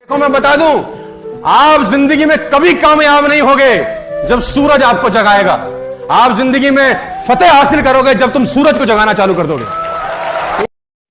को मैं बता दूं, आप जिंदगी में कभी कामयाब नहीं होगे जब सूरज आपको जगाएगा। आप जिंदगी में फतेह हासिल करोगे जब तुम सूरज को जगाना चालू कर दोगे।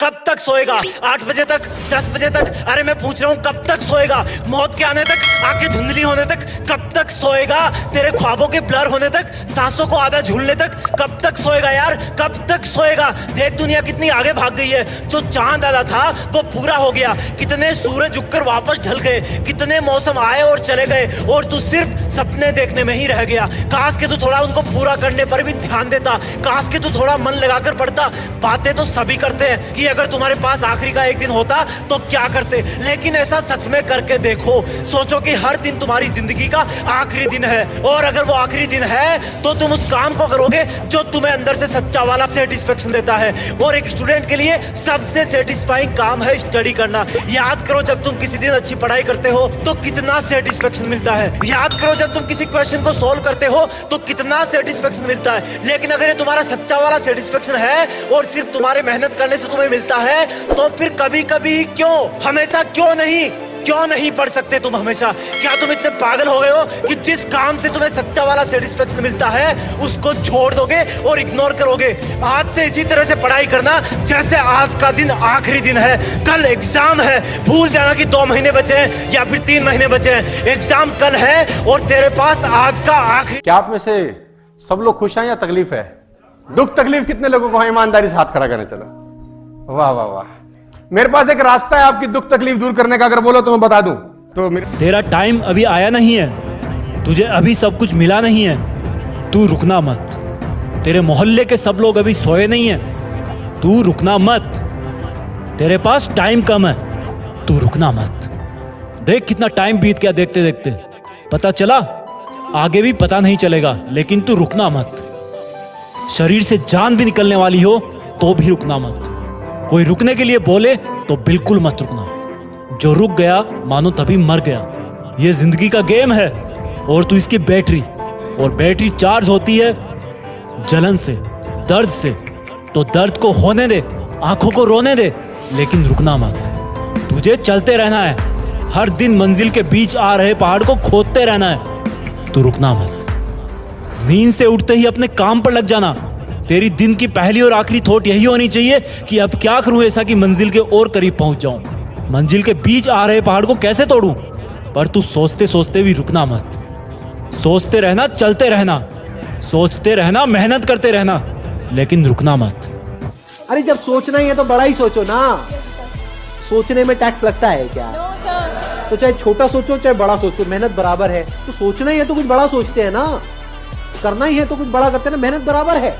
कब तक सोएगा? 8 बजे तक, 10 बजे तक? अरे मैं पूछ रहा हूँ कब तक सोएगा? मौत के आने तक, आंखें धुंधली होने तक कब तक सोएगा? तेरे ख्वाबों के ब्लर होने तक, सांसों को आधा झूलने तक कब तक सोएगा यार? कब तक सोएगा? देख दुनिया कितनी आगे भाग गई है। जो चांद आधा था वो पूरा हो गया, कितने सूरज उगकर वापस ढल गए, कितने मौसम आए और चले गए, और तू सिर्फ सपने देखने में ही रह गया। काश के तू थोड़ा उनको पूरा करने पर भी ध्यान देता, काश के तू थोड़ा मन लगाकर पढ़ता। बातें तो सभी करते हैं कि अगर तुम्हारे पास आखिरी का एक दिन होता तो क्या करते, लेकिन ऐसा सच में करके देखो। सोचो कि हर दिन तुम्हारी जिंदगी का आखिरी दिन है, और अगर वो आखिरी दिन है तो तुम उस काम को करोगे जो तुम्हें अंदर से सच्चा वाला सेटिस्फेक्शन देता है। और एक स्टूडेंट के लिए सबसे सेटिस्फाइंग काम है स्टडी करना। याद करो जब तुम किसी दिन अच्छी पढ़ाई करते हो तो कितना सेटिस्फेक्शन मिलता है। याद करो जब तुम किसी क्वेश्चन को सोल्व करते हो तो कितना सेटिस्फेक्शन मिलता है। लेकिन अगर ये तुम्हारा सच्चा वाला सेटिस्फेक्शन है और सिर्फ तुम्हारे मेहनत करने से तुम्हें मिलता है, तो फिर कभी कभी क्यों, हमेशा क्यों नहीं पढ़ सकते तुम हमेशा? क्या तुम इतने पागल हो गए हो कि जिस काम से तुम्हें सच्चा वाला सेटिस्फेक्शन मिलता है उसको छोड़ दोगे और इग्नोर करोगे? आज से इसी तरह से पढ़ाई करना जैसे आज का दिन आखिरी दिन है, कल एग्जाम है। भूल जाना कि 2 महीने बचे हैं या फिर 3 महीने बचे हैं। एग्जाम कल है और तेरे पास आज का आखिरी। क्या आप में से सब लोग खुश हैं या तकलीफ है? दुख तकलीफ कितने लोगों को है? ईमानदारी से हाथ खड़ा करने चलो। वाह वाह वाह। मेरे पास एक रास्ता है आपकी दुख तकलीफ दूर करने का, अगर बोलो तो मैं बता दूं। तो तेरा टाइम अभी आया नहीं है, तुझे अभी सब कुछ मिला नहीं है, तू रुकना मत। तेरे मोहल्ले के सब लोग अभी सोए नहीं है, तू रुकना मत। तेरे पास टाइम कम है, तू रुकना मत। देख कितना टाइम बीत गया देखते देखते, पता चला आगे भी पता नहीं चलेगा, लेकिन तू रुकना मत। शरीर से जान भी निकलने वाली हो तो भी रुकना मत। कोई रुकने के लिए बोले तो बिल्कुल मत रुकना। जो रुक गया मानो तभी मर गया। ये जिंदगी का गेम है और तू इसकी बैटरी, और बैटरी चार्ज होती है जलन से, दर्द से। तो दर्द को होने दे, आंखों को रोने दे, लेकिन रुकना मत। तुझे चलते रहना है, हर दिन मंजिल के बीच आ रहे पहाड़ को खोदते रहना है, तू रुकना मत। नींद से उठते ही अपने काम पर लग जाना। तेरी दिन की पहली और आखिरी थॉट यही होनी चाहिए कि अब क्या करूं ऐसा कि मंजिल के और करीब पहुंच जाऊं। मंजिल के बीच आ रहे पहाड़ को कैसे तोड़ूं? पर तू सोचते सोचते भी रुकना मत। सोचते रहना, चलते रहना, सोचते रहना, मेहनत करते रहना, लेकिन रुकना मत। अरे जब सोचना ही है तो बड़ा ही सोचो ना। सोचने में टैक्स लगता है क्या? तो चाहे छोटा सोचो चाहे बड़ा सोचो, मेहनत बराबर है। तो सोचना ही है तो कुछ बड़ा सोचते हैं ना, करना ही है तो कुछ बड़ा करते हैं ना। मेहनत बराबर है,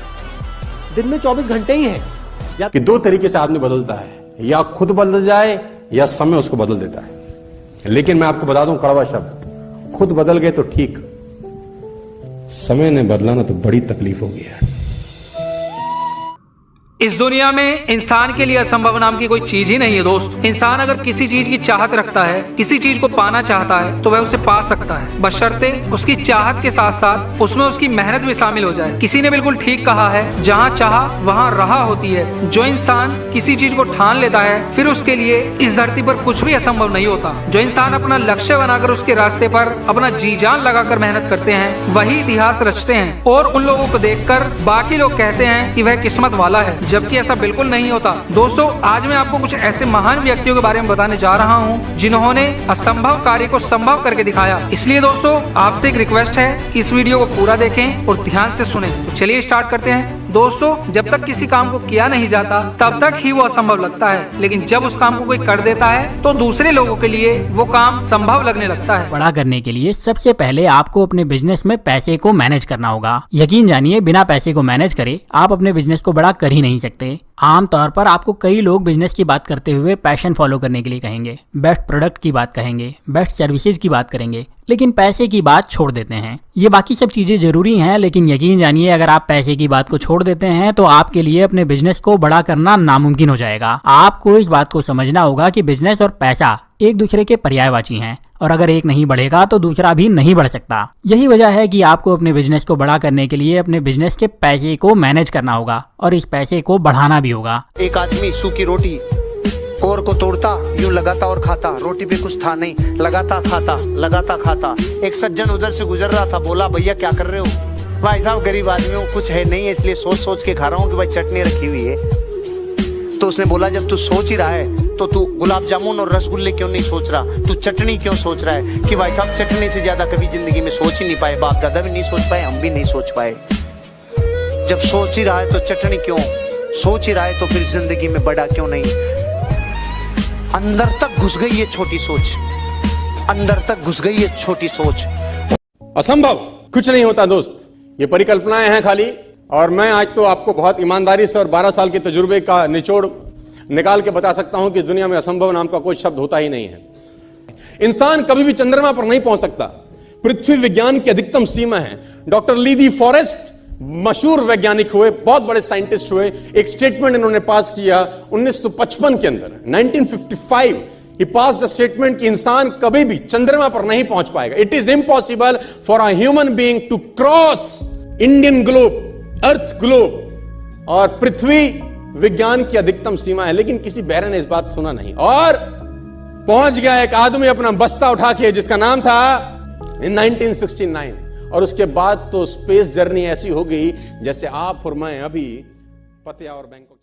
दिन में 24 घंटे ही है। कि 2 तरीके से आदमी बदलता है, या खुद बदल जाए या समय उसको बदल देता है। लेकिन मैं आपको बता दूं कड़वा शब्द, खुद बदल गए तो ठीक, समय ने बदला ना तो बड़ी तकलीफ होगी यार। इस दुनिया में इंसान के लिए असंभव नाम की कोई चीज ही नहीं है दोस्त। इंसान अगर किसी चीज की चाहत रखता है, किसी चीज को पाना चाहता है, तो वह उसे पा सकता है, बशर्ते उसकी चाहत के साथ साथ उसमें उसकी मेहनत भी शामिल हो जाए। किसी ने बिल्कुल ठीक कहा है, जहाँ चाहा वहाँ राह होती है। जो इंसान किसी चीज को ठान लेता है, फिर उसके लिए इस धरती पर कुछ भी असंभव नहीं होता। जो इंसान अपना लक्ष्य बनाकर उसके रास्ते पर अपना जी जान लगाकर मेहनत करते हैं, वही इतिहास रचते हैं। और उन लोगों को देखकर बाकी लोग कहते हैं कि वह किस्मत वाला है, जबकि ऐसा बिल्कुल नहीं होता। दोस्तों, आज मैं आपको कुछ ऐसे महान व्यक्तियों के बारे में बताने जा रहा हूं जिन्होंने असंभव कार्य को संभव करके दिखाया। इसलिए दोस्तों, आपसे एक रिक्वेस्ट है, इस वीडियो को पूरा देखें और ध्यान से सुनें। तो चलिए स्टार्ट करते हैं। दोस्तों, जब तक किसी काम को किया नहीं जाता तब तक ही वो असंभव लगता है, लेकिन जब उस काम को कोई कर देता है तो दूसरे लोगों के लिए वो काम संभव लगने लगता है। बड़ा करने के लिए सबसे पहले आपको अपने बिजनेस में पैसे को मैनेज करना होगा। यकीन जानिए, बिना पैसे को मैनेज करे आप अपने बिजनेस को बड़ा कर ही नहीं सकते। आमतौर पर आपको कई लोग बिजनेस की बात करते हुए पैशन फॉलो करने के लिए कहेंगे, बेस्ट प्रोडक्ट की बात कहेंगे, बेस्ट सर्विसेज की बात करेंगे, लेकिन पैसे की बात छोड़ देते हैं। ये बाकी सब चीजें जरूरी हैं, लेकिन यकीन जानिए अगर आप पैसे की बात को छोड़ देते हैं तो आपके लिए अपने बिजनेस को बड़ा करना नामुमकिन हो जाएगा। आपको इस बात को समझना होगा कि बिजनेस और पैसा एक दूसरे के पर्यायवाची हैं, और अगर एक नहीं बढ़ेगा तो दूसरा भी नहीं बढ़ सकता। यही वजह है कि आपको अपने बिजनेस को बड़ा करने के लिए अपने बिजनेस के पैसे को मैनेज करना होगा और इस पैसे को बढ़ाना भी होगा। एक आदमी सूखी रोटी और को तोड़ता यूं लगाता और खाता, रोटी पे कुछ था नहीं, लगाता खाता। एक सज्जन उधर से गुजर रहा था, बोला भैया क्या कर रहे हो? भाई साहब गरीब आदमी हूँ, कुछ है नहीं है, इसलिए सोच सोच के खा रहा हूँ कि भाई चटनी रखी हुई है। तो उसने बोला जब तू सोच ही रहा है तो तू गुलाब जामुन और रसगुल्ले क्यों नहीं सोच रहा, तू चटनी क्यों सोच रहा है? कि भाई साहब चटनी से ज्यादा कभी जिंदगी में सोच ही नहीं पाए, बाप दादा भी नहीं सोच पाए, हम भी नहीं सोच पाए। जब सोच ही रहा है तो चटनी क्यों, सोच ही रहा है तो फिर जिंदगी में बड़ा क्यों नहीं? अंदर तक घुस गई ये छोटी सोच, अंदर तक घुस गई ये छोटी सोच। असंभव कुछ नहीं होता दोस्त, ये परिकल्पनाएं हैं खाली। और मैं आज तो आपको बहुत ईमानदारी से और 12 साल के तजुर्बे का निचोड़ निकाल के बता सकता हूं कि इस दुनिया में असंभव नाम का कोई शब्द होता ही नहीं है। इंसान कभी भी चंद्रमा पर नहीं पहुंच सकता, पृथ्वी विज्ञान की अधिकतम सीमा है। डॉक्टर ली दी फॉरेस्ट मशहूर वैज्ञानिक हुए, बहुत बड़े साइंटिस्ट हुए, एक स्टेटमेंट इन्होंने पास किया 1955 के अंदर, 1955 ही पास द स्टेटमेंट कि इंसान कभी भी चंद्रमा पर नहीं पहुंच पाएगा। It is impossible for a human being to cross Indian globe, earth globe, और पृथ्वी विज्ञान की अधिकतम सीमा है। लेकिन किसी बहरे ने इस बात सुना नहीं, और पहुंच गया एक आदमी अपना बस्ता उठा के, जिसका नाम था इन 1969। और उसके बाद तो स्पेस जर्नी ऐसी हो गई जैसे आप और मैं अभी पतिया और बैंकॉक